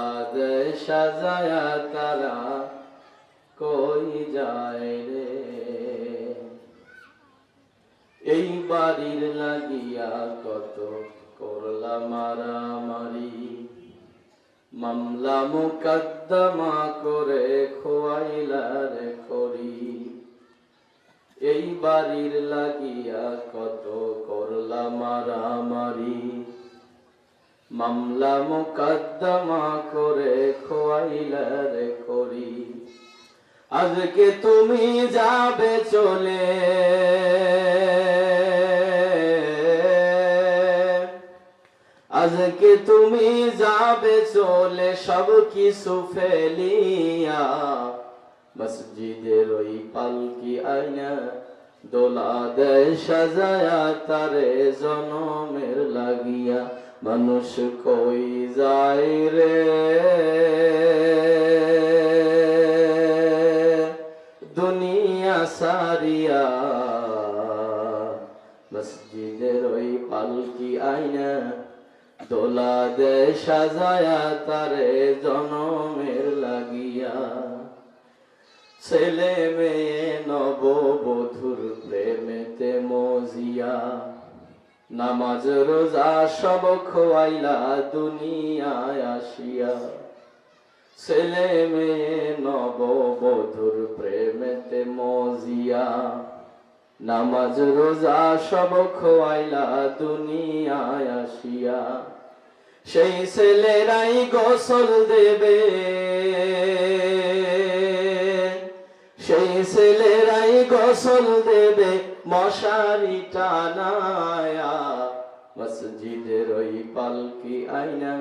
দোলা দেয় সাজায়া তারা কই যায় রে। এই বাড়ির লাগিয়া কত করলা মারামারি, মামলা মুকদ্দমা করে খোয়াইলা রে করি। এই বাড়ির লাগিয়া কত করলা মারামারি, মামলা মুকদ্দমা করে খোয়াইলা রে করি। আজকে তুমি যাবে চলে, আজকে তুমি যাবে চলে সব কিছু ফেলিয়া, মসজিদের ওই পালকি আইনা দোলা দেয় সাজায়া তারে জনমের লাগিয়া। মানুষ কই যায় রে দুনিয়া সারিয়া, মসজিদের ওই পালকি আইনা দোলা দেয় সাজায়া তারে জনমের লাগিয়া। ছেলে মেয়ে নববধূর প্রেমেতে মজিয়া, নামাজ রোজা সব খোয়াইলা দুনিয়ায় আসিয়া। ছেলে মেয়ে নববধূর প্রেমেতে মজিয়া, নামাজ রোজা সব খোয়াইলা দুনিয়ায় আসিয়া। সেই ছেলেরাই গোসল দেবে, সেই ছেলেরাই গোসল দেবে মশারি টানায়া, মসজিদের ওই পালকি আইনা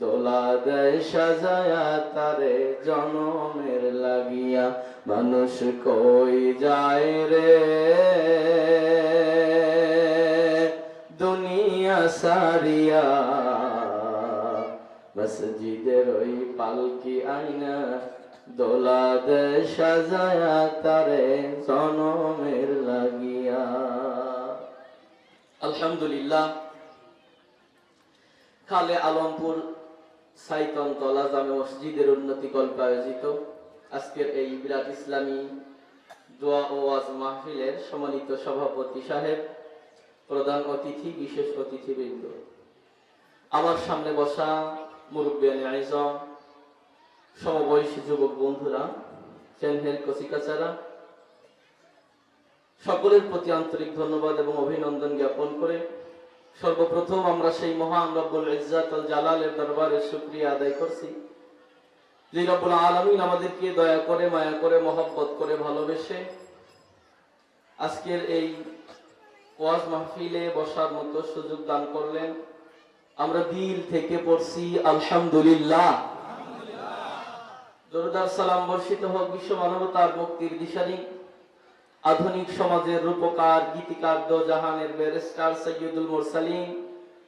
দোলা দেয় সাজায়া তারে জনমের লাগিয়া। মানুষ কই যায় রে দুনিয়া সারিয়া, মসজিদের ওই পালকি আইনা দোলা দেয় সাজায়া তারে জনমের লাগিয়া। আলহামদুলিল্লাহ, খালে আলমপুর সাইতনতলা জামে মসজিদের উন্নতি কল্পে আয়োজিত আজকের এই বিরাট ইসলামী দোয়া ও ওয়াজ মাহফিলের সম্মানিত সভাপতি সাহেব, প্রধান অতিথি, বিশেষ অতিথিবৃন্দ, আমার সামনে বসা মুরব্বিয়ানে আইজম, সমবয়সী যুবক বন্ধুরা, চেনহের কচিকাচারা, সকলের প্রতি আন্তরিক ধন্যবাদ এবং অভিনন্দন জ্ঞাপন করে সর্বপ্রথম আমরা সেই মহান রব্বুল ইজ্জাত আল জালালের দরবারে শুকরিয়া আদায় করছি, যে রব্বুল আলামিন আমাদেরকে দয়া করে, মায়া করে, মহব্বত করে, ভালোবেসে আজকের এই ওয়াজ মাহফিলে বসার মতো সুযোগ দান করলেন। আমরা দিল থেকে পড়ছি আলহামদুলিল্লাহ। দরুদ আর সালাম বর্ষিত হোক বিশ্ব মানবতার মুক্তির দিশারি, আধুনিক সমাজের রূপকার, গীতিকার, দো জাহানের ব্যারিস্টার, সৈয়দুল মুরসালিন,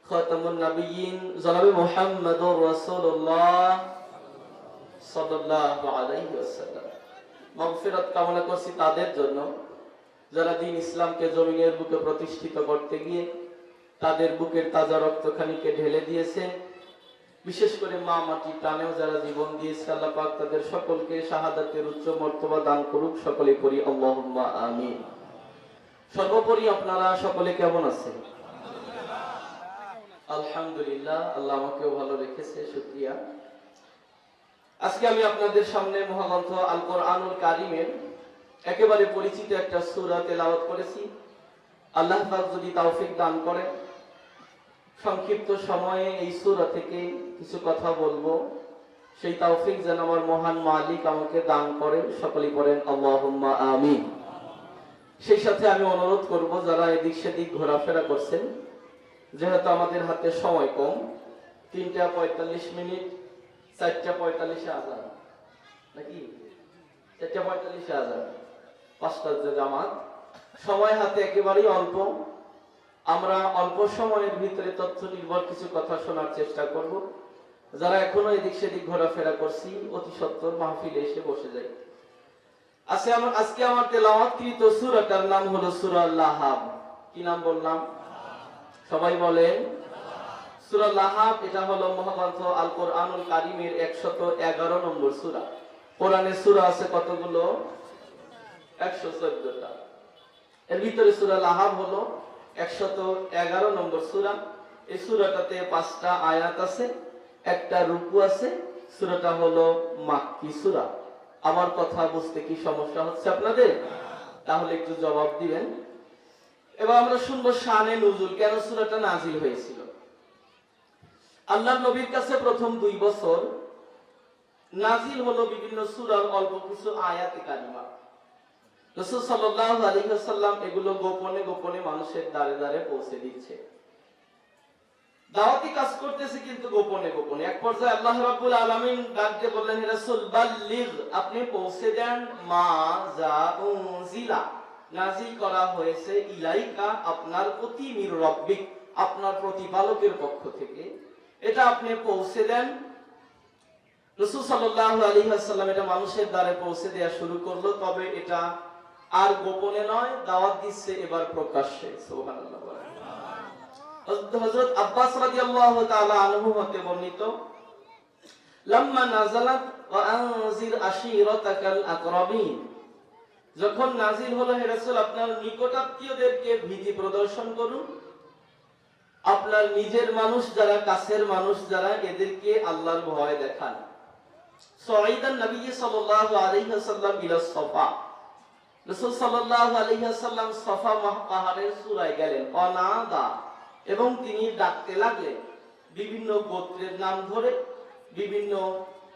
খাতামুন নবিয়্যিন জনাবে মুহাম্মদুর রাসূলুল্লাহ সাল্লাল্লাহু আলাইহি ওয়াসাল্লাম। মাগফিরাত কামনা করছি তাদের জন্য যারা দ্বীন ইসলামকে জমিনের বুকে প্রতিষ্ঠিত করতে গিয়ে তাদের বুকের তাজা রক্তখানিকে ঢেলে দিয়েছে। বিশেষ করে মা মাটি প্রাণেও যারা জীবন দিয়েছে, আল্লাহ পাক তাদের সকলকে শাহাদাতের উচ্চ মর্তবা দান করুক। সকলে পড়ি আল্লাহুম্মা আমিন। সর্বোপরি আপনারা সকলে কেমন আছেন? আলহামদুলিল্লাহ, আল্লাহ আমাকেও ভালো রেখেছে, শুকরিয়া। আজকে আমি আপনাদের সামনে মহাগ্রন্থ আল কোরআনুল কারীমের একেবারে পরিচিত একটা সূরা তেলাওয়াত করেছি। আল্লাহ পাক যদি তৌফিক দান করেন, সংক্ষিপ্ত সময়ে এই সূরা থেকে কিছু কথা বলবো, সেই তৌফিক যেন আমার মহান মালিক আমাকে দান করেন। সকলেই পড়েন আল্লাহুম্মা আমিন। সেই সাথে আমি অনুরোধ করব যারা এদিক সেদিক ঘোরাফেরা করছেন, যেহেতু আমাদের হাতে সময় কম, 3:45, 4:45 আযান, নাকি 4:45 আযান, 5টার যে জামাত, সময় হাতে একেবারেই অল্প। আমরা অল্প সময়ের ভিতরে তথ্য নির্ভর কিছু কথা শোনার চেষ্টা করব। যারা এখনো এদিক সেদিক ঘোরাফেরা করছি, অতি সত্বর মাহফিলে এসে বসে যাই। আজকে আমার তেলাওয়াতকৃত সূরাটার নাম হলো সূরা লাহাব। কি নাম বললাম? সবাই বলেন সূরা লাহাব এটা হলো মহাগ্রন্থ আল কোরআনুল কারীমের 111 নম্বর সূরা। কোরআনে সূরা আছে কতগুলো? 114টা। এর ভিতরে সূরা লাহাব হলো 111 নম্বর সূরা। এই সূরাটাতে 5টা আয়াত আছে, একটা রুকু আছে। সূরাটা হলো মাক্কি সূরা। আমার কথা বুঝতে কি সমস্যা হচ্ছে আপনাদের? তাহলে একটু জবাব দিবেন। এবার আমরা শুনবো শানে নুজুল, কেন সূরাটা নাজিল হয়েছিল। আল্লাহর নবীর কাছে প্রথম 2 বছর নাজিল হলো বিভিন্ন সূরার অল্প কিছু আয়াতে কারিমা। রাসূল সাল্লাল্লাহু আলাইহি ওয়াসাল্লাম এগুলো গোপনে গোপনে মানুষের দ্বারে দ্বারে পৌঁছে দিচ্ছে, দাওয়াতি কাজ করতেছে কিন্তু গোপনে গোপনে। এক পর্যায়ে আল্লাহ রাব্বুল আলামিন ডাক দিয়ে বললেন, হে রাসূল বাল্লিগ, আপনি পৌঁছে দেন মা যা উনজিলা, নাজিল করা হয়েছে ইলাইকা, আপনার প্রতি, মির রাব্বিক, আপনার প্রতিপালকের পক্ষ থেকে, এটা আপনি পৌঁছে দেন। রাসূল সাল্লাল্লাহু আলাইহি ওয়াসাল্লাম এটা মানুষের দ্বারে পৌঁছে দেয়া শুরু করলো। তবে এটা আর গোপনে নয়, দাওয়াত দিচ্ছে এবার প্রকাশ্যে। সুবহানাল্লাহ। হযরত আব্বাস রাদিয়াল্লাহু তাআলা আনহু হতে বর্ণিত, লাম্মা নাযালাত ওয়া আনজির আশীরাতাকাল আকরাবিন, যখন নাজিল হলো হে রাসূল আপনার নিকটাত্মীয়দেরকে ভীতি প্রদর্শন করুন, আপনার নিজের মানুষ যারা, কাছের মানুষ যারা, এদেরকে আল্লাহর ভয় দেখান। সাইদান নবী সাল্লাল্লাহু আলাইহি ওয়াসাল্লাম ইলা সাফা, রাসূল সাল্লাল্লাহু আলাইহি ওয়াসাল্লাম সাফা পাহাড়ের চূড়ায় গেলেন, অনাদা, এবং তিনি ডাকতে লাগলেন বিভিন্ন গোত্রের নাম ধরে, বিভিন্ন,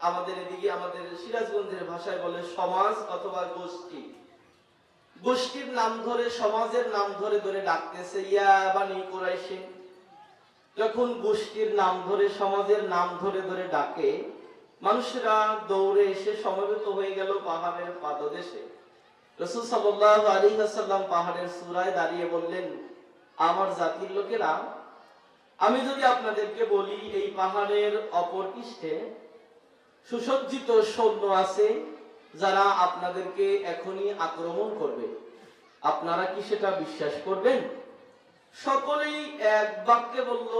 আমাদের এদিকে আমাদের সিরাজগঞ্জের ভাষায় বলে সমাজ অথবা গোষ্ঠী, গোষ্ঠীর নাম ধরে, সমাজের নাম ধরে ধরে ডাকতেছে। ইয়া বানি কুরাইশ, যখন গোষ্ঠীর নাম ধরে, সমাজের নাম ধরে ধরে ডাকে, মানুষরা দৌড়ে এসে সমবেত হয়ে গেল পাহাড়ের পাদদেশে। রাসূল সাল্লাল্লাহু আলাইহি ওয়াসাল্লাম পাহাড়ের চূড়ায় দাঁড়িয়ে বললেন, আমার জাতির লোকেরা, আমি যদি আপনাদেরকে বলি এই পাহাড়ের অপর পৃষ্ঠে সুসজ্জিত সৈন্য আছে যারা আপনাদেরকে এখনই আক্রমণ করবে, আপনারা কি সেটা বিশ্বাস করবেন? সকলেই এক বাক্যে বলল,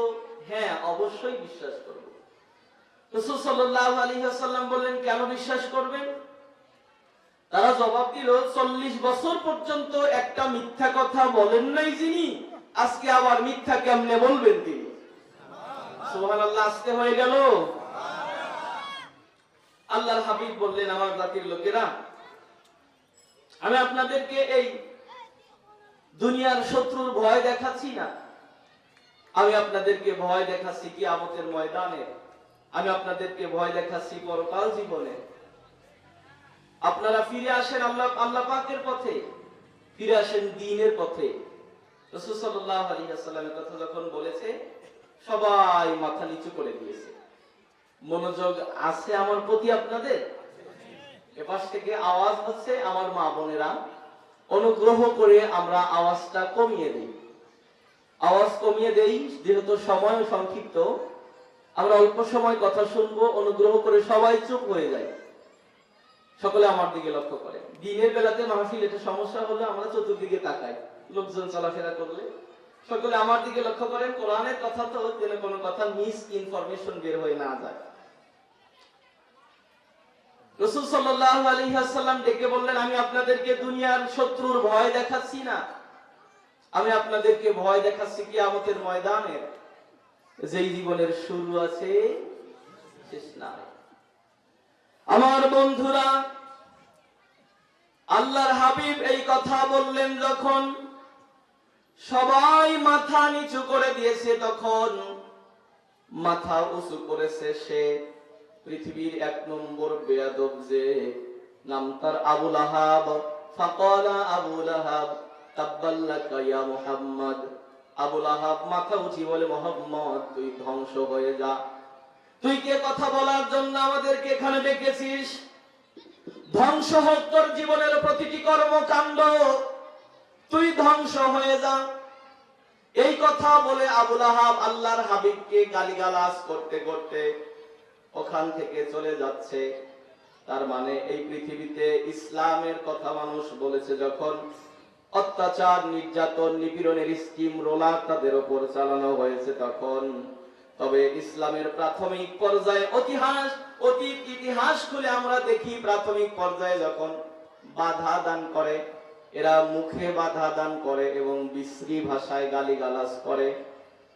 হ্যাঁ অবশ্যই বিশ্বাস করব। রাসূল সাল্লাল্লাহু আলাইহি ওয়াসাল্লাম বললেন, কেন বিশ্বাস করবেন? তারা জবাব দিল, 40 বছর পর্যন্ত একটা মিথ্যা কথা বলেন নাই যিনি, আজকে আবার মিথ্যা কেমনে বলবেন তিনি? সুবহানাল্লাহ। আজকে হয়ে গেল। আল্লাহর হাবিব বললেন, আমার জাতির লোকেরা, আমি আপনাদেরকে এই দুনিয়ার শত্রুর ভয় দেখাচ্ছি না, আমি আপনাদেরকে ভয় দেখাচ্ছি কিয়ামতের ময়দানে, আমি আপনাদেরকে ভয় দেখাচ্ছি পরকাল জীবনে। আপনারা ফিরে আসেন আল্লাহ পাকের পথে, ফিরে আসেন দ্বীনের পথে। রাসূল সাল্লাল্লাহু আলাইহি ওয়াসাল্লামের কথা যখন বলেছে, সবাই মাথা নিচু করে দিয়েছে। মনোযোগ আছে আমার প্রতি আপনাদের? এপাশ থেকে আওয়াজ হচ্ছে, আমার মা বোনেরা অনুগ্রহ করে আমরা আওয়াজটা কমিয়ে দেই, আওয়াজ কমিয়ে দেই, যেহেতু সময় সংক্ষিপ্ত, আমরা অল্প সময় কথা শুনবো, অনুগ্রহ করে সবাই চুপ হয়ে যায়। সকলে আমার দিকে লক্ষ্য করেন। দিনের বেলাতে মাহফিল এটা সমস্যা হলে আমরা চতুর্দিকে তাকাই, লোকজন চলাফেরা করলে। সকলে আমার দিকে লক্ষ্য করেন। কোরআনের কথা তো যেন কোনো কথা মিস ইনফরমেশন বের হয়ে না যায়। রাসূল সাল্লাল্লাহু আলাইহি ওয়াসাল্লাম ডেকে বললেন, আমি আপনাদেরকে দুনিয়ার শত্রুর ভয় দেখাচ্ছি না, আমি আপনাদেরকে ভয় দেখাচ্ছি কিয়ামতের ময়দানের, যেই জীবনের শুরু আছে শেষ নাই। আমার বন্ধুরা, আল্লাহর হাবিব এই কথা বললেন যখন সবাই মাথা নিচু করে দিয়েছে, তখন মাথা উঁচু করেছে সে পৃথিবীর 1 নম্বর বেয়াদব, যে নাম তার আবু লাহাব। ফাকালা আবু লাহাব তাব্বাল্লাকা ইয়া মুহাম্মদ, আবু লাহাব মাথা উঠিয়ে বলে, মুহাম্মদ তুই ধ্বংস হয়ে যা, তুই কে কথা বলার জন্য আমাদেরকে এখানে ডেকেছিস? ধ্বংস হোক তোর জীবনের প্রতিটি কর্মকাণ্ড, তুই ধ্বংস হয়ে যা। এই কথা বলে আবু লাহাব আল্লাহর হাবিবকে গালিগালাজ করতে করতে ওখান থেকে চলে যাচ্ছে। তার মানে এই পৃথিবীতে ইসলামের কথা মানুষ বলেছে যখন, অত্যাচার, নির্যাতন, নিপীড়নের স্কিম রোলার তাদের উপর চালানো হয়েছে, তখন তবে ইসলামের প্রাথমিক পর্যায়ে অতীত ইতিহাস খুলে আমরা দেখি প্রাথমিক পর্যায়ে যখন বাধা দান করে, এরা মুখে বাধা দান করে এবং বিশ্রী ভাষায় গালিগালাজ করে।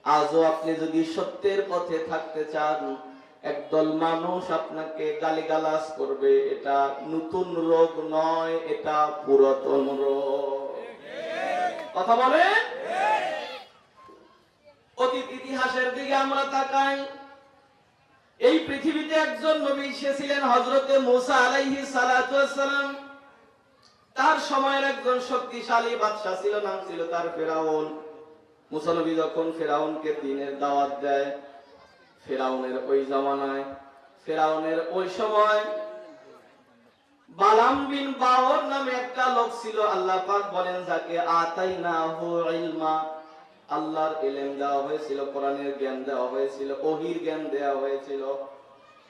আজও আপনি যদি সত্যের পথে থাকতে চান, একদল মানুষ আপনাকে গালিগালাজ করবে, এটা নতুন রোগ নয়, এটা পুরাতন রোগ। কথা বলে। অতীত ইতিহাসের দিকে আমরা তাকাই। এই পৃথিবীতে একজন নবী এসেছিলেন, হযরতে মূসা আলাইহিস সালাতু ওয়াস সালাম। তার সময়ের একজন শক্তিশালী বাদশা ছিল, নাম ছিল তার ফেরাউন। মূসা নবী যখন ফেরাউনকে দ্বীনের দাওয়াত দেয়, ফেরাউনের ওই জামানায়, ফেরাউনের ওই সময় বালাম বিন বাওর নামে একটা লোক ছিল। আল্লাহ পাক বলেন যাকে আতাইনাহু ইলমা, আল্লাহর ইলম দেওয়া হয়েছিল, কোরআনের জ্ঞান দেওয়া হয়েছিল, ওহীর জ্ঞান দেওয়া হয়েছিল।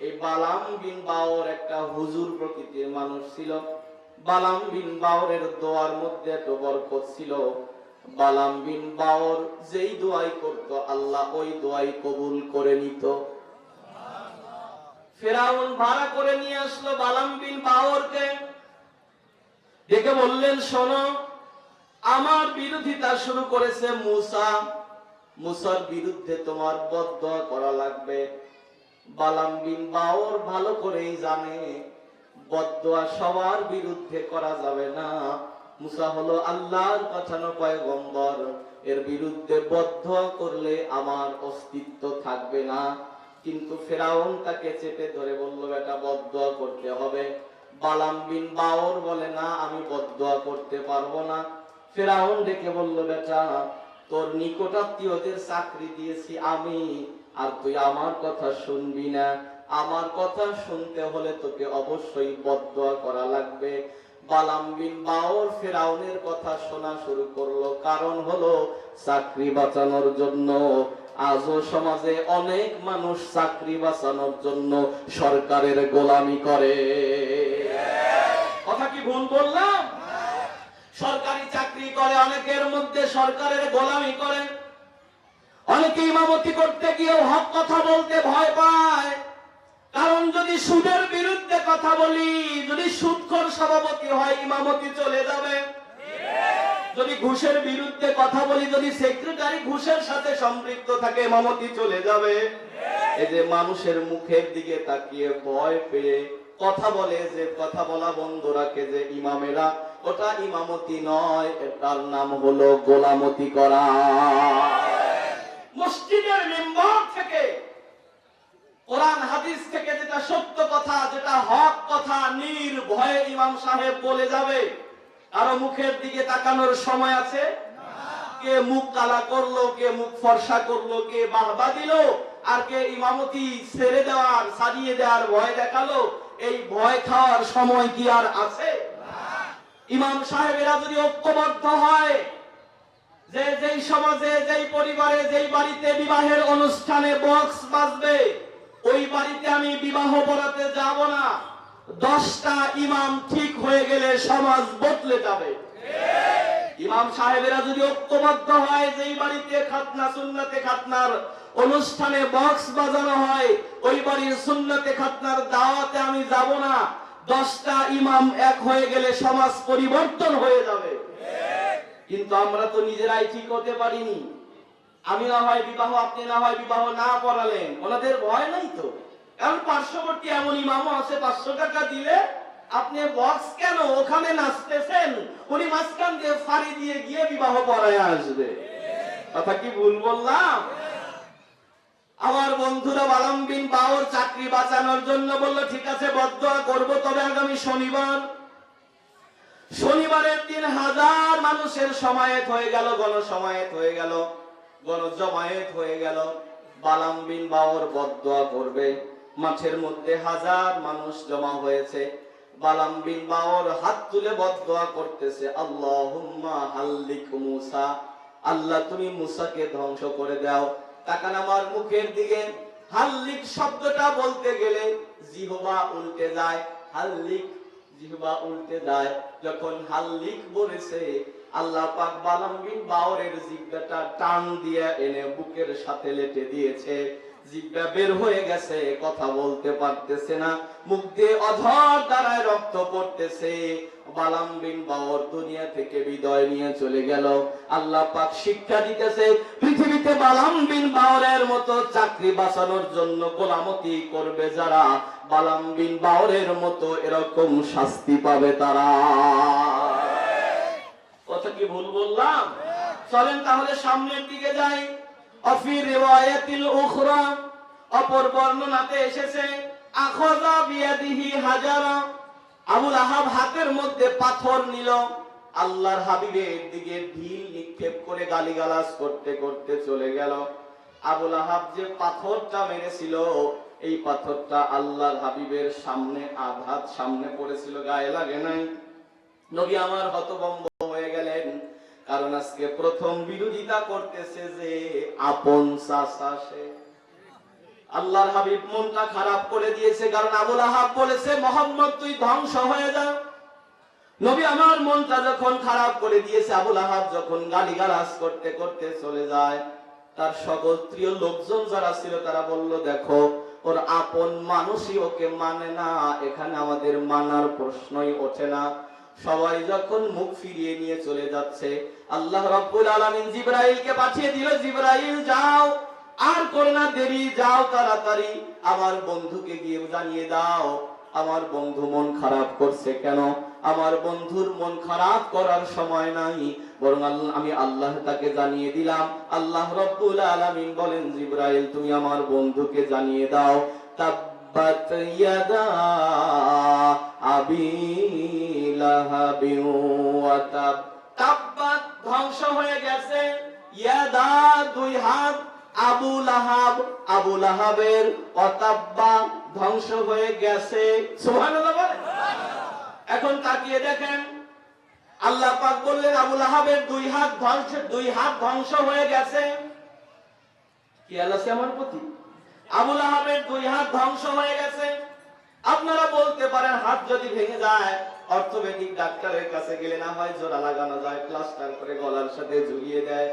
এই বালাম বিন বাওর একটা হুজুর প্রকৃতির মানুষ ছিল। বালাম বিন বাওরের দোয়ার মধ্যে এত বরকত ছিল, বালাম বিন বাওর যেই দোয়াই করত আল্লাহ ওই দোয়াই কবুল করে নিত। ফেরাউন ভাড়া করে নিয়ে আসলো বালাম বিন বাওরকে, ডেকে বললেন শোনো, আমার বিরোধিতা শুরু করেছে মূসা, মূসার বিরুদ্ধে তোমার বদদোয়া করা লাগবে। বালাম বিন বাওর ভালো করেই জানে বদদোয়া সবার বিরুদ্ধে করা যাবে না, মূসা হলো আল্লাহর পাঠানো পয়গম্বর, এর বিরুদ্ধে বদদোয়া করলে আমার অস্তিত্ব থাকবে না। কিন্তু ফেরাউন তাকে চেপে ধরে বলল বেটা বদদোয়া করতে হবে। বালাম বিন বাওর বলে না, আমি বদদোয়া করতে পারবো না। ফেরাউন ডেকে বলল বেটা তোর নিকটাত্মীয়দের চাকরি দিয়েছি আমি, আর তুই আমার কথা শুনবি না, আমার কথা শুনতে হলে তোকে অবশ্যই বদদোয়া করা লাগবে। বালাম বিন বাওর ফেরাউনের কথা শোনা শুরু করলো, কারণ হলো চাকরি বাঁচানোর জন্য। আজও সমাজে অনেক মানুষ চাকরি বাঁচানোর জন্য সরকারের গোলামি করে। কথা কি ভুল বললাম? সরকারি চাকরি করে, অনেকের মধ্যে সরকারের গোলামি করে। অনেকে ইমামতি করতে গিয়ে হক কথা বলতে ভয় পায়, কারণ যদি সুদের বিরুদ্ধে কথা বলি, যদি সুদখোর সভাপতি হয় ইমামতি চলে যাবে। যদি ঘুষের বিরুদ্ধে কথা বলি, যদি সেক্রেটারি ঘুষের সাথে সম্পৃক্ত থাকে ইমামতি চলে যাবে। এই যে মানুষের মুখের দিকে তাকিয়ে ভয় পেয়ে কথা বলে, যে কথা বলা বন্ধ রাখে যে ইমামেরা, ওটা ইমামতি নয়, এটার নাম হলো গোলামতি করা। মসজিদের মিম্বর থেকে, কোরআন হাদিস থেকে যেটা সত্য কথা, যেটা হক কথা, নির্ভয়ে ইমাম সাহেব বলে যাবে। আরো মুখের দিকে তাকানোর সময় আছে? কে মুখ কালা করলো, কে মুখ ফর্সা করলো, কে বাহবা দিল, আর কে ইমামতি ছেড়ে দেওয়ার, সারিয়ে দেওয়ার ভয় দেখালো, এই ভয় খাওয়ার সময় কি আর আছে? ইমাম সাহেবেরা যদি ঐক্যবদ্ধ হয়, যে যেই সমাজে, যেই পরিবারে, যেই বাড়িতে বিবাহের অনুষ্ঠানে বক্স বাজবে, ওই বাড়িতে আমি বিবাহ পড়াতে যাব না, 10টা ইমাম ঠিক হয়ে গেলে সমাজ বদলে যাবে। ইমাম সাহেবেরা যদি ঐক্যবদ্ধ হয়, যেই বাড়িতে খাতনা সুন্নতে খাতনার অনুষ্ঠানে বক্স বাজানো হয়, ওই বাড়ির সুন্নতে খাতনার দাওয়াতে আমি যাব না, 10টা ইমাম এক হয়ে গেলে সমাজ পরিবর্তন হয়ে যাবে। কিন্তু আমরা তো নিজেরাই ঠিক হতে পারিনি। আমি না হয় বিবাহ, আপনি না হয় বিবাহ না পড়ালেন, ওনাদের ভয় নাই তো। কারণ পার্শ্ববর্তী এমন ইমামও আছে 500 টাকা দিলে আপনি বক্স কেন ওখানে নাচতেছেন, উনি মাঝখান দিয়ে ফাড়ি দিয়ে গিয়ে বিবাহ পড়ায় আসবে। কথা কি ভুল বললাম? আমার বন্ধুরা বালাম বিন বাওর চাকরি বাঁচানোর জন্য বলল ঠিক আছে বদদোয়া করব, তবে আগামী শনিবারের দিন 1000 মানুষের সমায়েত হয়ে গেল, গণসমায়েত হয়ে গেল, গণজমায়েত হয়ে গেল। বালাম বিন বাওর বদদোয়া করবে, মাঠের মধ্যে 1000 মানুষ জমা হয়েছে। বালাম বিন বাওর হাত তুলে বদদোয়া করতেছে, আল্লাহুম্মা হাল্লিক মূসা, আল্লাহ তুমি মূসাকে ধ্বংস করে দাও। তাকান আমার মুখের দিকে, হাল্লিক শব্দটা বলতে গেলে জিহবা উল্টে যায়, হাল্লিক জিহবা উল্টে যায়। যখন হাল্লিক বলেছে, আল্লাহ পাক বালাম বিন বাওরের জিহ্বাটা টান দিয়ে এনে বুকের সাথে লেটে দিয়েছে। জিহ্বা বের হয়ে গেছে, কথা বলতে পারতেছে না, মুখ দিয়ে অধর দ্বারায় রক্ত পড়তেছে। বালাম বিন বাওর দুনিয়া থেকে বিদায় নিয়ে চলে গেল। আল্লাহ পাক শিক্ষা দিতেছে, পৃথিবীতে বালাম বিন বাওরের মতো চাকরি বাঁচানোর জন্য গোলামতি করবে যারা, বালাম বিন বাওরের মতো এরকম শাস্তি পাবে তারা। কথা কি ভুল বললাম? চলেন তাহলে সামনের দিকে যাই। অফি রিওয়ায়াতিল উখরা, অপর বর্ণনাতে এসেছে, আখাযা বিয়াদিহি হাজারা, আবুল আহাব হাতের মধ্যে পাথর নিল, আল্লাহর হাবিবের দিকে ঢিল নিক্ষেপ করে গালিগালাজ করতে করতে চলে গেল। আবুল আহাব যে পাথরটা মেরেছিল, এই পাথরটা আল্লাহর হাবিবের সামনে আঘাত সামনে পড়েছিল, গায়ে লাগে নাই। নবী আমার হতভম্ব হয়ে গেলেন, কারণ আজকে প্রথম বিরোধিতা করতেছে যে আপন চাচা সে। আল্লাহর হাবিব মনটা খারাপ করে দিয়েছে, কারণ আবুল আহাব বলেছে মুহাম্মদ তুই ধ্বংস হয়ে যা। নবী আমার মনটা যখন খারাপ করে দিয়েছে, আবুল আহাব যখন গালিগালাজ করতে করতে চলে যায়, তার সগোত্রীয় লোকজন যারা ছিল তারা বলল, দেখো ওর আপন মানুষই ওকে মানে না, এখানে আমাদের মানার প্রশ্নই ওঠে না। সবাই যখন মুখ ফিরিয়ে নিয়ে চলে যাচ্ছে, আল্লাহ রাব্বুল আলামিন জিবরাইলকে পাঠিয়ে দিল, জিবরাইল যাও, আর করো না দেরি, যাও তাড়াতাড়ি আমার বন্ধুকে গিয়ে জানিয়ে দাও আমার বন্ধু মন খারাপ করছে। কেন? আমার বন্ধুর মন খারাপ করার সময় নাই, বরং আমি আল্লাহ তাকে জানিয়ে দিলাম। আল্লাহ রাব্বুল আলামিন বলেন, জিবরাইল তুমি আমার বন্ধুকে জানিয়ে দাও, তাব্বাত ইয়াদা আবি লাহাবি ওয়া তাব, তাব্বাত ধ্বংস হয়ে গেছে, ইয়াদা দুই হাত, আবু লাহাব আবু লাহাবের, অতাব্বা ধ্বংস হয়ে গেছে। সুবহানাল্লাহ বলেন। এখন তাকিয়ে দেখেন, আল্লাহ পাক বললেন আবু লাহাবের দুই হাত ধ্বংস হয়ে গেছে। কি আল্লাহ আমার প্রতি? আবু লাহাবের দুই হাত ধ্বংস হয়ে গেছে। আপনারা বলতে পারেন হাত যদি ভেঙে যায় অর্থোপেডিক ডাক্তারের কাছে গেলে না হয় জোড়া লাগানো যায়, প্লাস্টার করে গলার সাথে ঝুলিয়ে দেয়,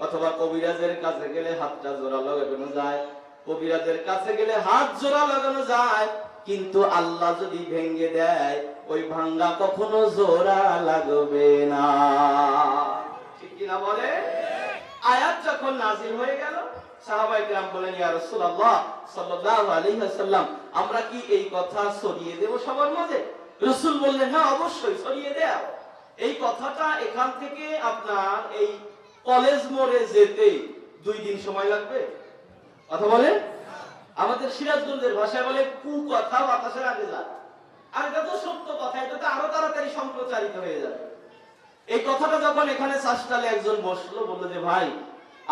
অথবা কবিরাজের কাছে গেলে হাতটা জোড়া লাগানো যায়, কবিরাজের কাছে গেলে হাত জোড়া লাগানো যায়। কিন্তু আল্লাহ যদি ভেঙে দেয়, ওই ভাঙ্গা কখনো জোড়া লাগবে না। ঠিক কিনা বলে? আয়াত যখন নাজিল হয়ে গেল, সাহাবায়ে কেরাম বলেন, ইয়া রাসূলুল্লাহ সাল্লাল্লাহু আলাইহি ওয়াসাল্লাম, আমরা কি এই কথা ছড়িয়ে দেব সবার মাঝে? রাসূল বললেন, হ্যাঁ অবশ্যই ছড়িয়ে দাও। এই কথাটা এখান থেকে আপনার এই কলেজ মোড়ে যেতে 2 দিন সময় লাগবে। কথা বলে? আমাদের সিরাজগঞ্জের ভাষায় বলে কু কথা বাতাসের আগে যায়। আর এটা তো সত্য কথা, এটা তো আরো তাড়াতাড়ি সম্প্রচারিত হয়ে যাবে। এই কথাটা যখন এখানে শাসটালে একজন বসলো, বললো যে ভাই,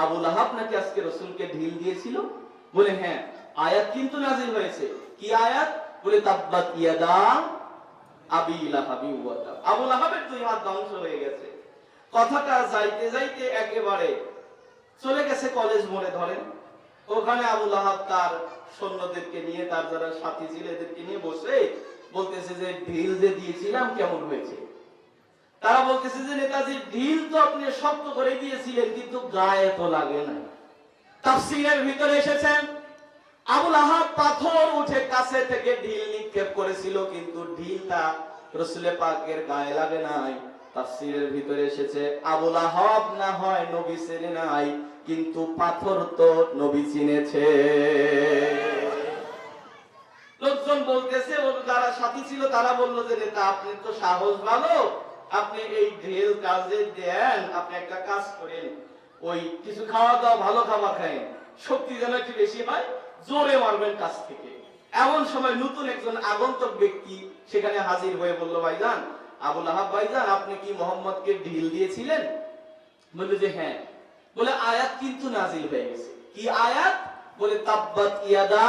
আবু লাহাব নাকি আজকে রাসূলকে ঢিল দিয়েছিল? বলে হ্যাঁ, আয়াত কিন্তু নাজিল হয়েছে। কি আয়াত? বলে তাব্বাত ইয়াদা আবি লাহাবি ওয়া তাব, আবু লাহাবের দুই হাত ধ্বংস হয়ে গেছে। কথাটা যাইতে যাইতে একেবারে চলে গেছে কলেজ মোড়ে। ধরেন ওখানে আবু লাহাব তার সৈন্যদেরকে নিয়ে, তার যারা সাথী ছিল এদেরকে নিয়ে বসে বলতেছে যে ঢিল যে দিয়েছিলাম কেমন হয়েছে। তারা বলতেছে যে নেতাজি ঢিল তো আপনি শক্ত করে দিয়েছিলেন, কিন্তু গায়ে তো লাগে না। তাফসীরের ভিতরে এসেছেন আবু লাহাব পাথর উঠে কাছে থেকে ঢিল নিক্ষেপ করেছিল, কিন্তু ঢিলটা রাসূল পাকের গায়ে লাগে নাই। তাফসীরের ভিতরে এসেছে আবু লাহাব না হয় নবী চেনে নাই, কিন্তু পাথর তো নবী চিনেছে। লোকজন বলতেছে, যারা সাথী ছিল তারা বলল যে নেতা আপনি তো সাহস ভালো, আপনি এই ঢিল কাজে দেন, আপনি একটা কাজ করেন, ওই কিছু খাওয়া দাওয়া ভালো খাবার খায়েন, শক্তি যেন একটু বেশি হয়, জোরে মারবেন কাছ থেকে। এমন সময় নতুন একজন আগন্তুক ব্যক্তি সেখানে হাজির হয়ে বলল, ভাইজান, আবু লাহাব ভাইজান, আপনি কি মুহাম্মদকে ঢিল দিয়েছিলেন? বলল যে হ্যাঁ। বলে আয়াত কিন্তু নাজিল হয়ে গেছে। কি আয়াত? বলে তাব্বাত ইয়াদা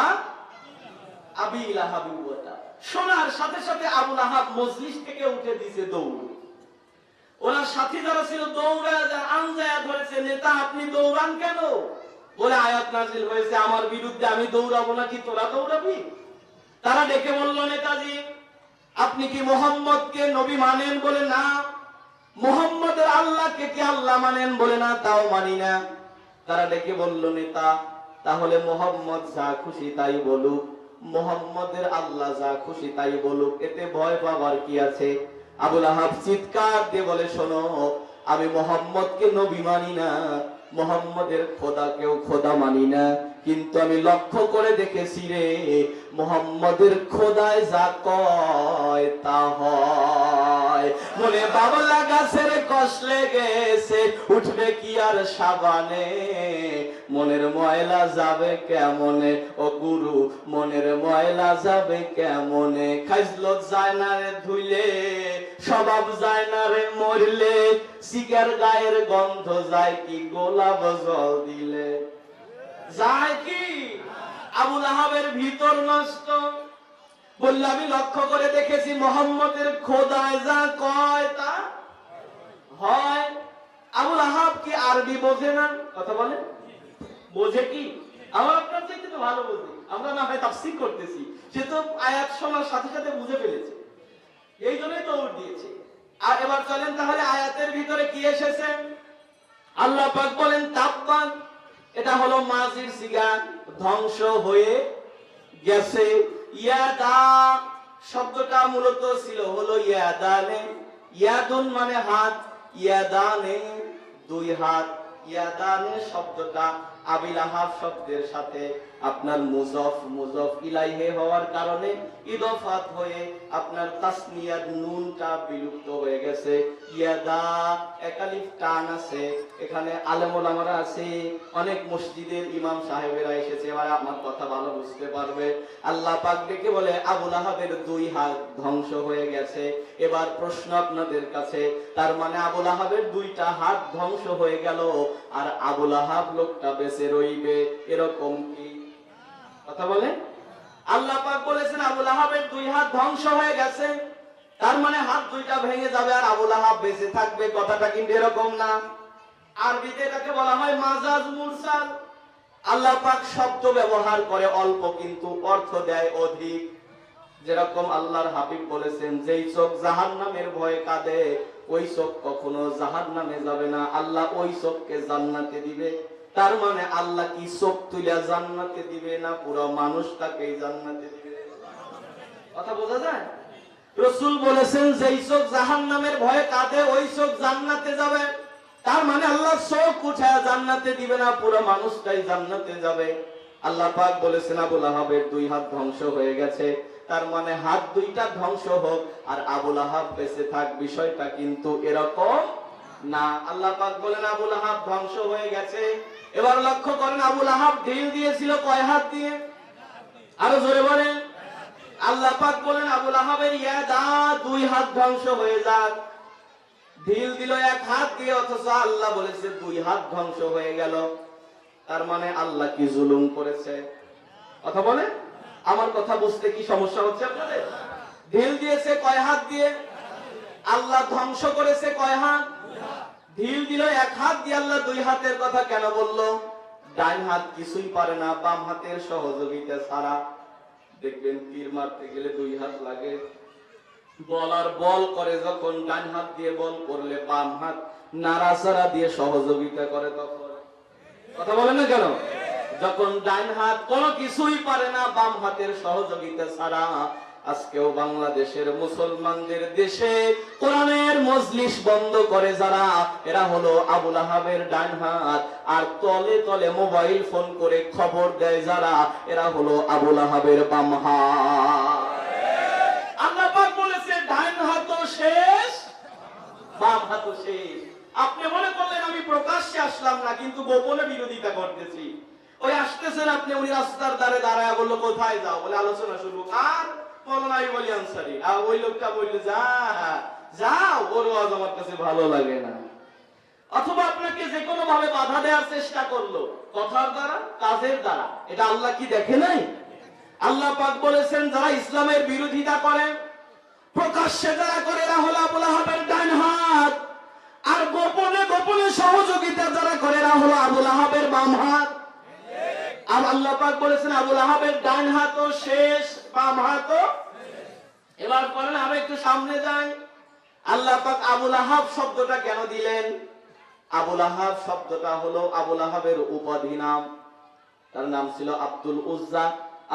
আবি লাহাব ওয়া তাব। শোনার সাথে সাথে আবু লাহাব মজলিস থেকে উঠে দিয়েছে দৌড়। ওনার সাথী যারা ছিল দৌড়া আনজায়া ধরেছে, নেতা আপনি দৌড়ান কেন? বলে আয়াত নাজিল হয়েছে, আমার বিরুদ্ধে আমি দৌড়াবো নাকি তোরা দৌড়াবি? তারা ডেকে বলল, নেতাজি আপনি কি মুহাম্মদকে নবী মানেন? বলে না। মুহাম্মদের আল্লাহকে কি আল্লাহ মানেন? বলে না, তাও মানি না। তারা ডেকে বলল, নেতা তাহলে মোহাম্মদ যা খুশি তাই বলুক, মোহাম্মদের আল্লাহ যা খুশি তাই বলুক, এতে ভয় পাবার কি আছে? আবুল আহাব চিৎকার দিয়ে বলে, শোনো, আমি মোহাম্মদকে নবী মানি না, মোহাম্মদের খোদাকেও খোদা মানি না, কিন্তু আমি লক্ষ্য করে দেখেছি রে, মোহাম্মদের খোদায় যা কয় তা হয়। মনে বাবলা গাছের কষ লেগেছে, উঠবে কি আর সাবানে, মনের ময়লা যাবে কেমনে ও গুরু, মনের ময়লা যাবে কেমনে, খাইজলত যায় না রে ধুইলে, স্বভাব যায় না রে মরলে, সিগার গায়ের গন্ধ যায় কি গোলাপ জল দিলে, যায় কি? আবুল আহাবের ভিতর নষ্ট। বললে আমি লক্ষ্য করে দেখেছি মোহাম্মদের খোদায় যা কয় তা হয়। আবুল আহাব কি আরবি বোঝে না? কথা বলে, বোঝে কি? আমার আপনার থেকে তো ভালো বোঝে, আমরা না হয় তাফসীর করতেছি, সে তো আয়াত শোনার সাথে সাথে বুঝে ফেলেছে, এই জন্যই তো উঠ দিয়েছে। আর এবার চলেন তাহলে আয়াতের ভিতরে কি এসেছে। আল্লাহ পাক বলেন তাব্বান, এটা হলো মাজির সিগা, ধ্বংস হয়ে গেছে। ইয়াদা শব্দটা মূলত ছিল হলো ইয়াদানে, ইয়াদুন মানে হাত, ইয়াদানে দুই হাত। ইয়াদানে শব্দটা আবিল আহাব শব্দের সাথে আপনার মুজফ ইলাইহি হওয়ার কারণে ইদফাত হয়ে আপনার তাসনিয়ার নুনটা বিলুপ্ত হয়ে গেছে। ইয়াদা একালিফ টান আছে, এখানে আলেম ওলামারা আছে, অনেক মসজিদের ইমাম সাহেবেরা এসেছে, এবার আমার কথা ভালো বুঝতে পারবে। আল্লাহ পাক ডেকে বলে আবুল আহাবের দুই হাত ধ্বংস হয়ে গেছে। এবার প্রশ্ন আপনাদের কাছে, তার মানে আবুল আহাবের দুইটা হাত ধ্বংস হয়ে গেল, আর আবুল আহাব লোকটা বেঁচে রইবে, এরকম কি? কথা বলে। আল্লাহ পাক বলেছেন আবুল আহাবের দুই হাত ধ্বংস হয়ে গেছে, তার মানে হাত দুইটা ভেঙে যাবে আর আবুল আহাব বেঁচে থাকবে, কথাটা কিন্তু এরকম না। আরবিতে এটাকে বলা হয় মাজাজ মুরসাল। আল্লাহ পাক শব্দ ব্যবহার করে অল্প কিন্তু অর্থ দেয় অধিক। যেরকম আল্লাহর হাবিব বলেছেন, যেই চোখ জাহান্নামের ভয়ে কাঁদে ওই চোখ কখনো জাহান্নামে যাবে না, আল্লাহ ওই চোখকে জান্নাতে দিবে। তার মানে আল্লাহ কি চোখ তুলে জান্নাতে দিবে না পুরো মানুষটাকেই জান্নাতে দিবে? কথা বোঝা যায়? রাসূল বলেছেন যেই চোখ জাহান্নামের ভয়ে কাঁদে ওই চোখ জান্নাতে যাবে, তার মানে আল্লাহ চোখ উঠায় জান্নাতে দিবে না, পুরো মানুষটাই জান্নাতে যাবে। আল্লাহ পাক বলেছেন আবুল আহাবের দুই হাত ধ্বংস হয়ে গেছে, তার মানে হাত দুইটা ধ্বংস হোক আর আবুল আহাব বেঁচে থাক, বিষয়টা কিন্তু এরকম না। আল্লাহ পাক বলেন আবুল আহাব ধ্বংস হয়ে গেছে। এবার লক্ষ্য করেন আবুল আহাব ঢিল দিয়েছিল কয় হাত দিয়ে? আরো জোরে বলেন। আল্লাহ পাক বলেন আবুল আহাবের ইয়াদা দুই হাত ধ্বংস হয়ে যাক, ঢিল দিল এক হাত দিয়ে, অথচ আল্লাহ বলেছে দুই হাত ধ্বংস হয়ে গেল। তার মানে আল্লাহ কি জুলুম করেছে? কথা বলে। আমার কথা বুঝতে কি সমস্যা হচ্ছে আপনাদের? ঢিল দিয়েছে কয় হাত দিয়ে, আল্লাহ ধ্বংস করেছে কয় হাত? ঢিল দিল এক হাত দিয়ে, আল্লাহ দুই হাতের কথা কেন বললো? ডান হাত কিছুই পারে না বাম হাতের সহযোগিতা ছাড়া। দেখবেন তীর মারতে গেলে দুই হাত লাগে, বলার বল করে যখন ডান হাত দিয়ে বল করলে বাম হাত নাড়াচাড়া দিয়ে সহযোগিতা করে তখন। কথা বলেন না কেন? যখন ডান হাত কোনো কিছুই পারে না বাম হাতের সহযোগিতা ছাড়া। আজকেও বাংলাদেশের মুসলমানদের দেশে কোরআনের মজলিস বন্ধ করে যারা, এরা হলো আবুল আহাবের ডান হাত, আর তলে তলে মোবাইল ফোন করে খবর দেয় যারা, এরা হলো আবুল আহাবের বাম হাত। আল্লাহ পাক বলেছে ডান হাতও শেষ বাম হাতও শেষ। আপনি মনে করলেন আমি প্রকাশ্যে আসলাম না, কিন্তু গোপনে বিরোধিতা করতেছি। ওই আসতেছেন আপনি, উনি রাস্তার ধারে দাঁড়ায় বললো কোথায় যাও, বলে আলোচনা শুরু, আর মৌলানা আলী আনসারী, আর ওই লোকটা বললো যাও, ওর আওয়াজ আমার কাছে ভালো লাগে না। অথবা আপনাকে যে কোনো ভাবে বাধা দেওয়ার চেষ্টা করলো, কথার দ্বারা কাজের দ্বারা, এটা আল্লাহ কি দেখে নাই? আল্লাহ পাক বলেছেন যারা ইসলামের বিরোধিতা করে, প্রকাশ্যে যারা করে, এরা হলো আবুল আহাবের ডান হাত, আর গোপনে গোপনে সহযোগিতা যারা করে, এরা হলো আবুল আহাবের বাম হাত। আর আল্লাহ পাক বলেছেন আবুল আহাবের ডান হাতও শেষ বাম হাতও। এবার করেন আমি একটু সামনে যাই। আল্লাহ পাক আবুল আহাব শব্দটা কেন দিলেন? আবুল আহাব শব্দটা হলো আবুল আহাবের উপাধি নাম। তার নাম ছিল আব্দুল উজ্জা।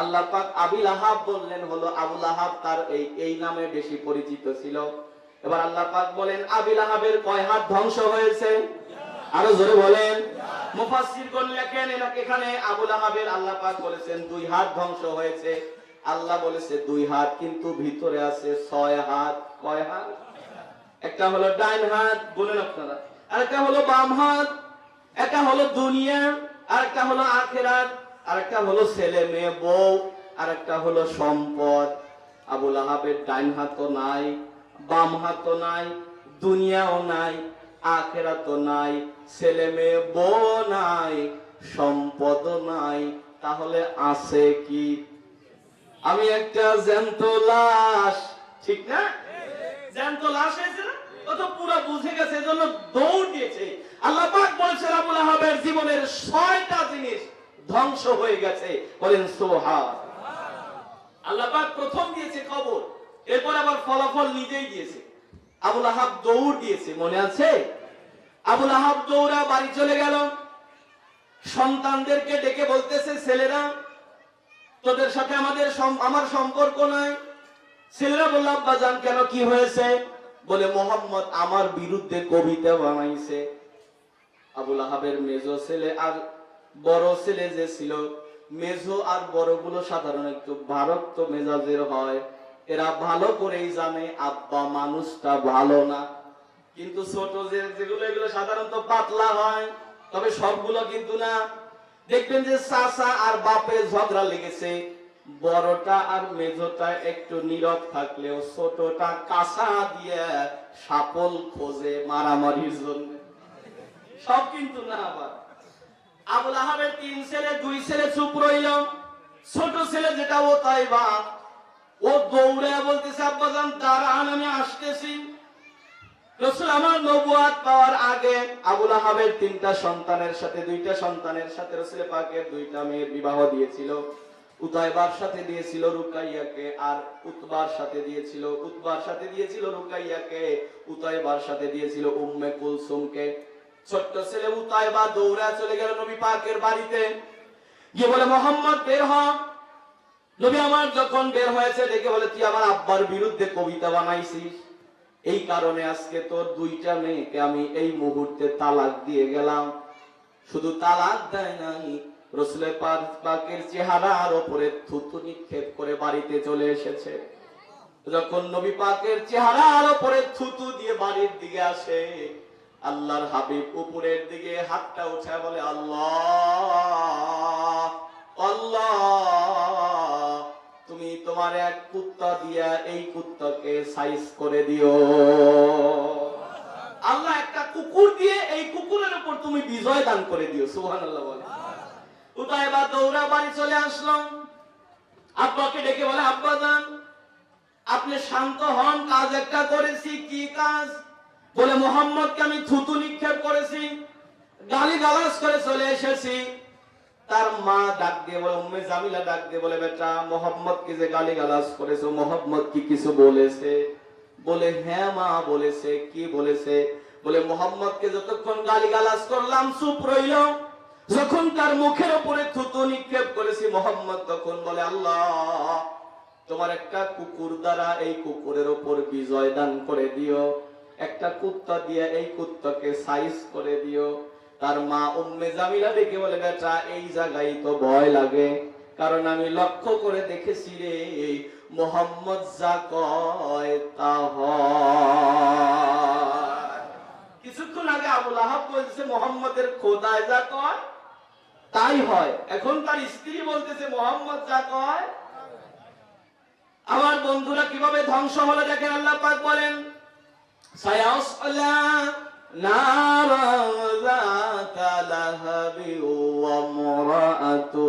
আল্লাহ পাক আবি লাহাব বললেন হলো আবু লাহাব, তার এই নামে বেশি পরিচিত ছিল। এবার আল্লাহ পাক বলেন আবি লাহাবের কয় হাত ধ্বংস হয়েছে? আরো জোরে বলেন। মুফাসসিরগণ লেখেন এখানে আবু লাহাবের আল্লাহ পাক বলেছেন 2 হাত ধ্বংস হয়েছে। আল্লাহ বলেছে 2 হাত, কিন্তু ভিতরে আছে 6 হাত। কয় হাত? একটা হলো ডান হাত, বলেন আপনারা, আর একটা হলো বাম হাত, একটা হলো দুনিয়া, আর একটা হলো আখিরাত, আর একটা হলো ছেলে মেয়ে বউ, আর একটা হলো সম্পদ। আবু লাহাবের ডান হাতও নাই, বাম হাতও নাই, দুনিয়াও নাই, আখিরাতও নাই, ছেলে মেয়ে বউ নাই, সম্পদও নাই। তাহলে আছে কি? আমি একটা জ্যান্ত লাশ, ঠিক না? জ্যান্ত লাশ হয়েছে না? ও তো পুরো বুঝে গেছে, এজন্য দৌড় দিয়েছে। আল্লাহ পাক বলেছেন আবু লাহাবের জীবনের 6টা জিনিস ধ্বংস হয়ে গেছে। বলেন সুবহান। আল্লাহ পাক প্রথম দিয়েছে খবর, এরপর আবার ফলাফল নিজেই দিয়েছে। আবু লাহাব দৌড় দিয়েছে, মনে আছে? আবু লাহাব দৌড়া বাড়ি চলে গেল, সন্তানদেরকে ডেকে বলতেছে, ছেলেরা তোদের সাথে আমার সম্পর্ক নাই। ছেলেরা বলল, আব্বা জান কেন, কি হয়েছে? বলে মুহাম্মদ আমার বিরুদ্ধে কবিতা বানাইছে। আবু লাহাবের মেজো ছেলে আর বড় ছেলে যে ছিল, মেজো আর বড়গুলো সাধারণ একটু ভারক্ত মেজাজের হয়। এরা ভালো করেই জানে আব্বা মানুষটা ভালো না, কিন্তু ছোট যেগুলো এগুলো সাধারণত পাতলা হয়, তবে সবগুলো কিন্তু না। দেখবেন যে চাচা আর বাপে ঝগড়া লেগেছে, বড়টা আর মেজোটা একটু নীরব থাকলেও ছোটটা কাঁচা দিয়ে সাপল খোঁজে মারামারির জন্য। সব কিন্তু না। আবার আবু লাহাবের 3 ছেলে, 2 ছেলে চুপ রইল। ছোট ছেলে যেটা ও তাইবা, ও দৌড়ে বলতেছে, আব্বা জান দাঁড়ান, আমি আসতেছি। রাসূল আমার নবুয়ত পাওয়ার আগে আবু লাহাবের 3টা সন্তানের সাথে 2টা সন্তানের সাথে রাসূল পাকের 2টা মেয়ের বিবাহ দিয়েছিল। উতাইবার সাথে দিয়েছিল রুকাইয়াকে, আর উতবার সাথে দিয়েছিল রুকাইয়াকে, উতাইবার সাথে দিয়েছিল উম্মে কুলসুমকে। ছোট্ট ছেলে উতাইবা দৌড়া চলে গেল নবী পাকের বাড়িতে, গিয়ে বলে, মুহাম্মদ বের হ। নবী আমার যখন বের হয়েছে দেখে বলে, তুই আমার আব্বার বিরুদ্ধে কবিতা বানাইছিস, এই কারণে আজকে তোর 2টা মেয়েকে আমি এই মুহূর্তে তালাক দিয়ে গেলাম। শুধু তালাক দেয় নাই, রাসূল পাকের চেহারার উপরে থুতু নিক্ষেপ করে বাড়িতে চলে এসেছে। যখন নবী পাকের চেহারার উপরে থুতু দিয়ে বাড়ির দিকে আসে, আল্লাহর হাবিব উপরের দিকে হাতটা উঠায় বলে, আল্লাহ আল্লাহ, তুমি তোমার এক কুত্তা দিয়া এই কুত্তাকে সাইজ করে দিও। আল্লাহ একটা কুকুর দিয়ে এই কুকুরের উপর তুমি বিজয় দান করে দিও। সুবহানাল্লাহ বলে। উতাইবা দৌড়া বাড়ি চলে আসলো, আব্বাকে ডেকে বলে, আব্বা জান আপনি শান্ত হন, কাজ একটা করেছি। কি কাজ? বলে, মুহাম্মদকে আমি থুতু নিক্ষেপ করেছি, গালিগালাজ করে চলে এসেছি। তার মা ডাক দিয়ে বলে, উম্মে জামিলা ডাক দিয়ে বলে, বেটা মুহাম্মদকে যে গালিগালাজ করেছো, মুহাম্মদ কি কিছু বলেছে? বলে, হ্যাঁ মা বলেছে। কি বলেছে? বলে, মুহাম্মদকে যতক্ষণ গালিগালাজ করলাম চুপ রইল, যখন তার মুখের উপরে থুতু নিক্ষেপ করেছি, মুহাম্মদ তখন বলে, আল্লাহ তোমার একটা কুকুর দ্বারা এই কুকুরের উপর বিজয় দান করে দিও, একটা কুত্তা দিয়ে এই কুত্তাকে সাইজ করে দিও। তার মা উম্মে জামিলা দেখে বলে, বেটা এই জায়গায় তো ভয় লাগে, কারণ আমি লক্ষ্য করে দেখেছি রে, মুহাম্মদ যা কয় তা হয়। কিছুক্ষণ আগে আবু লাহাব বলছে মুহাম্মদের খোদায় যা কয় তাই হয়, এখন তার স্ত্রী বলতেছে মুহাম্মদ যা কয়। আমার বন্ধুরা কিভাবে ধ্বংস হলো দেখেন। আল্লাহ পাক বলেন, সায়াসলা নারা যাতা লাহাবি ওয়া মুরাআতু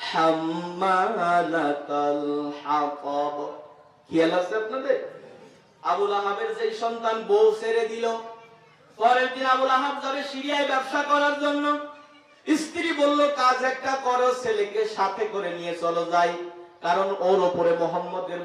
হাম্মালাতাল হাতাব। খেয়াল আছে আপনাদের? আবু লাহাবের যেই সন্তান বউ ছেড়ে দিল, পরের দিন আবু লাহাব যাবে সিরিয়ায় ব্যবসা করার জন্য। স্ত্রী বলল, কাজ একটা করো, ছেলেকে সাথে করে নিয়ে চলো যাই, কারণ ওর উপরে মুহাম্মদের